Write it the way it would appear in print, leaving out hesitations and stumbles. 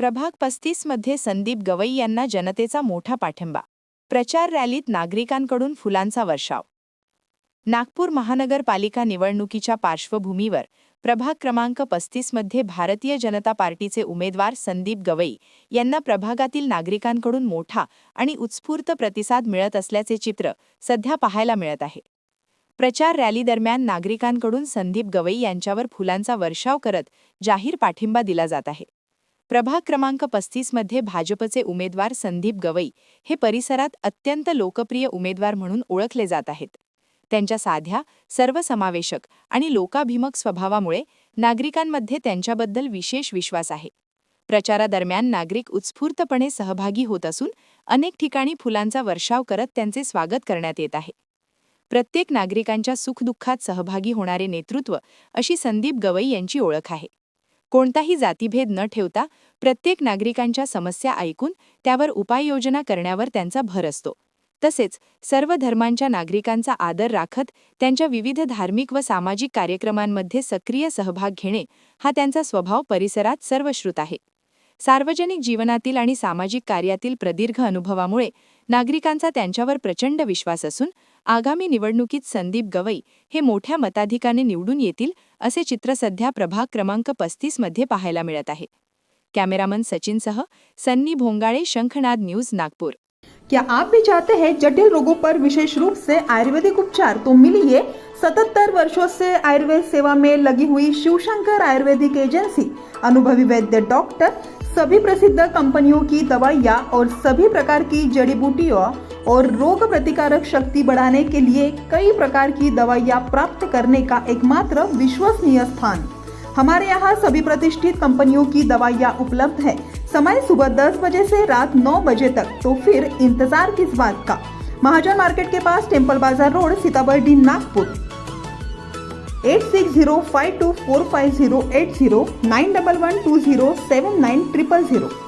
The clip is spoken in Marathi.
प्रभाग 35 मध्ये संदीप गवई यांना जनतेचा मोठा पाठिंबा. प्रचार रॅलीत नागरिकांकडून फुलांचा वर्षाव. नागपूर महानगरपालिका निवडणुकीच्या पार्श्वभूमीवर प्रभाग क्रमांक 35 मध्ये भारतीय जनता पार्टीचे उमेदवार संदीप गवई यांना प्रभागातील नागरिकांकडून मोठा आणि उत्स्फूर्त प्रतिसाद मिळत असल्याचे चित्र सध्या पाहायला मिळत आहे. प्रचार रॅलीदरम्यान नागरिकांकडून संदीप गवई यांच्यावर फुलांचा वर्षाव करत जाहीर पाठिंबा दिला जात आहे. प्रभाग क्रमांक 35 मध्ये भाजपचे उमेदवार संदीप गवई हे परिसरात अत्यंत लोकप्रिय उमेदवार म्हणून ओळखले जात आहेत. त्यांच्या साध्या, सर्वसमावेशक आणि लोकाभिमुख स्वभावामुळे नागरिकांमध्ये त्यांच्याबद्दल विशेष विश्वास आहे. प्रचारादरम्यान नागरिक उत्स्फूर्तपणे सहभागी होत असून अनेक ठिकाणी फुलांचा वर्षाव करत त्यांचे स्वागत करण्यात येत आहे. प्रत्येक नागरिकांच्या सुखदुःखात सहभागी होणारे नेतृत्व अशी संदीप गवई यांची ओळख आहे. कोणताही जातीभेद न ठेवता प्रत्येक नागरिकांच्या समस्या ऐकून त्यावर उपाययोजना करण्यावर त्यांचा भर असतो. तसेच सर्व धर्मांच्या नागरिकांचा आदर राखत त्यांच्या विविध धार्मिक व सामाजिक कार्यक्रमांमध्ये सक्रिय सहभाग घेणे हा त्यांचा स्वभाव परिसरात सर्वश्रुत आहे. सार्वजनिक जीवनातील आणि सामाजिक कार्यातील प्रदीर्घ अनुभवामुळे नागरिकांचा त्यांच्यावर प्रचंड विश्वास असून आगामी निवडणुकीत संदीप गवई हे मोठ्या मताधिक्याने निवडून येतील असे चित्र सध्या प्रभाग क्रमांक 35 मध्ये पाहायला मिळत आहे. कॅमेरामन सचिनसह सन्नी भोंगाळे, शंखनाद न्यूज, नागपूर. क्या आप भी चाहते हैं जटिल रोगों पर विशेष रूप से आयुर्वेदिक उपचार? तो मिलिए 77 वर्षों से आयुर्वेद सेवा में लगी हुई शिवशंकर आयुर्वेदिक एजेंसी. अनुभवी वैद्य डॉक्टर, सभी प्रसिद्ध कंपनियों की दवाइयाँ और सभी प्रकार की जड़ी बूटियों और रोग प्रतिकारक शक्ति बढ़ाने के लिए कई प्रकार की दवाइयाँ प्राप्त करने का एकमात्र विश्वसनीय स्थान. हमारे यहाँ सभी प्रतिष्ठित कंपनियों की दवाइयाँ उपलब्ध है. समय सुबह 10 बजे से रात 9 बजे तक. तो फिर इंतजार किस बात का? महाजन मार्केट के पास, टेम्पल बाजार रोड, सीताबर्डी, नागपुर. 8605245080 9112079000.